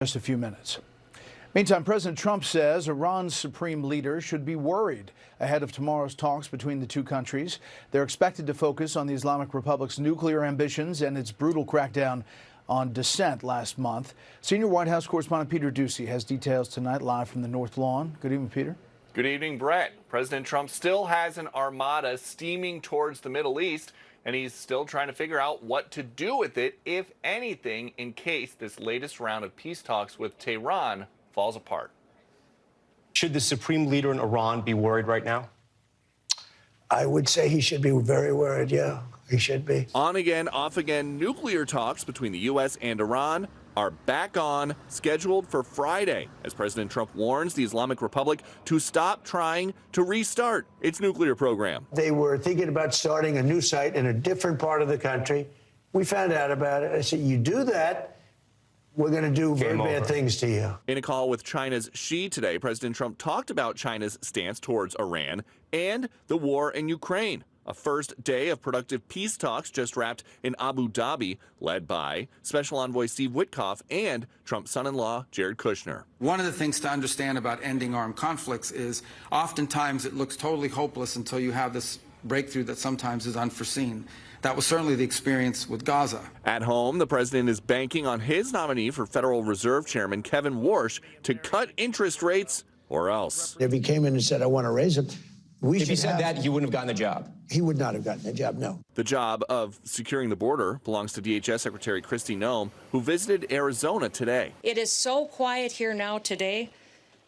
Just a few minutes. Meantime, President Trump says Iran's supreme leader should be worried ahead of tomorrow's talks between the two countries. They're expected to focus on the Islamic Republic's nuclear ambitions and its brutal crackdown on dissent last month. Senior White House correspondent Peter Doocy has details tonight live from the North Lawn. Good evening, Peter. Good evening, Brett. President Trump still has an armada steaming towards the Middle East, and he's still trying to figure out what to do with it, if anything, in case this latest round of peace talks with Tehran falls apart. Should the supreme leader in Iran be worried right now? I would say he should be very worried, yeah. He should be. On again, off again, nuclear talks between the U.S. and Iran are back on, scheduled for Friday, as President Trump warns the Islamic Republic to stop trying to restart its nuclear program. They were thinking about starting a new site in a different part of the country. We found out about it. I said, you do that, we're going to do very bad things to you. In a call with China's Xi today, President Trump talked about China's stance towards Iran and the war in Ukraine. A first day of productive peace talks just wrapped in Abu Dhabi, led by Special Envoy Steve Witkoff and Trump's son-in-law, Jared Kushner. One of the things to understand about ending armed conflicts is oftentimes it looks totally hopeless until you have this breakthrough that sometimes is unforeseen. That was certainly the experience with Gaza. At home, the president is banking on his nominee for Federal Reserve Chairman Kevin Warsh to cut interest rates or else. If he came in and said, I want to raise them, if he said that, you wouldn't have gotten the job. He would not have gotten the job, no. The job of securing the border belongs to DHS Secretary Kristi Noem, who visited Arizona today. It is so quiet here now today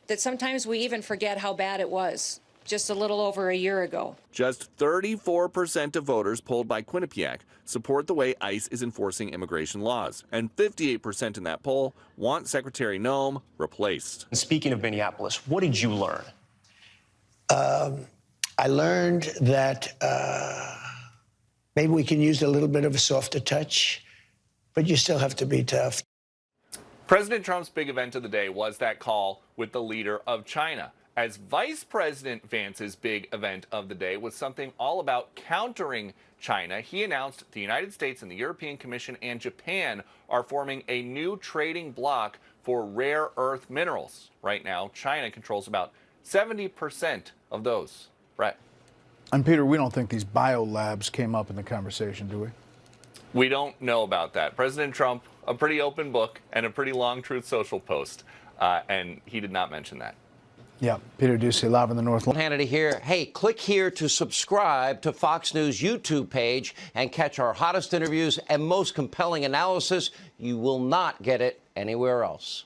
that sometimes we even forget how bad it was just a little over a year ago. Just 34% of voters polled by Quinnipiac support the way ICE is enforcing immigration laws, and 58% in that poll want Secretary Noem replaced. Speaking of Minneapolis, what did you learn? I learned that maybe we can use a little bit of a softer touch, but you still have to be tough. President Trump's big event of the day was that call with the leader of China, as Vice President Vance's big event of the day was something all about countering China. He announced the United States and the European Commission and Japan are forming a new trading bloc for rare earth minerals. Right now, China controls about 70% of those. Brett. And Peter, we don't think these biolabs came up in the conversation, do we? We don't know about that. President Trump, a pretty open book and a pretty long Truth Social post, and he did not mention that. Yeah, Peter Doocy live in the North Lawn. Hannity here. Hey, click here to subscribe to Fox News YouTube page and catch our hottest interviews and most compelling analysis. You will not get it anywhere else.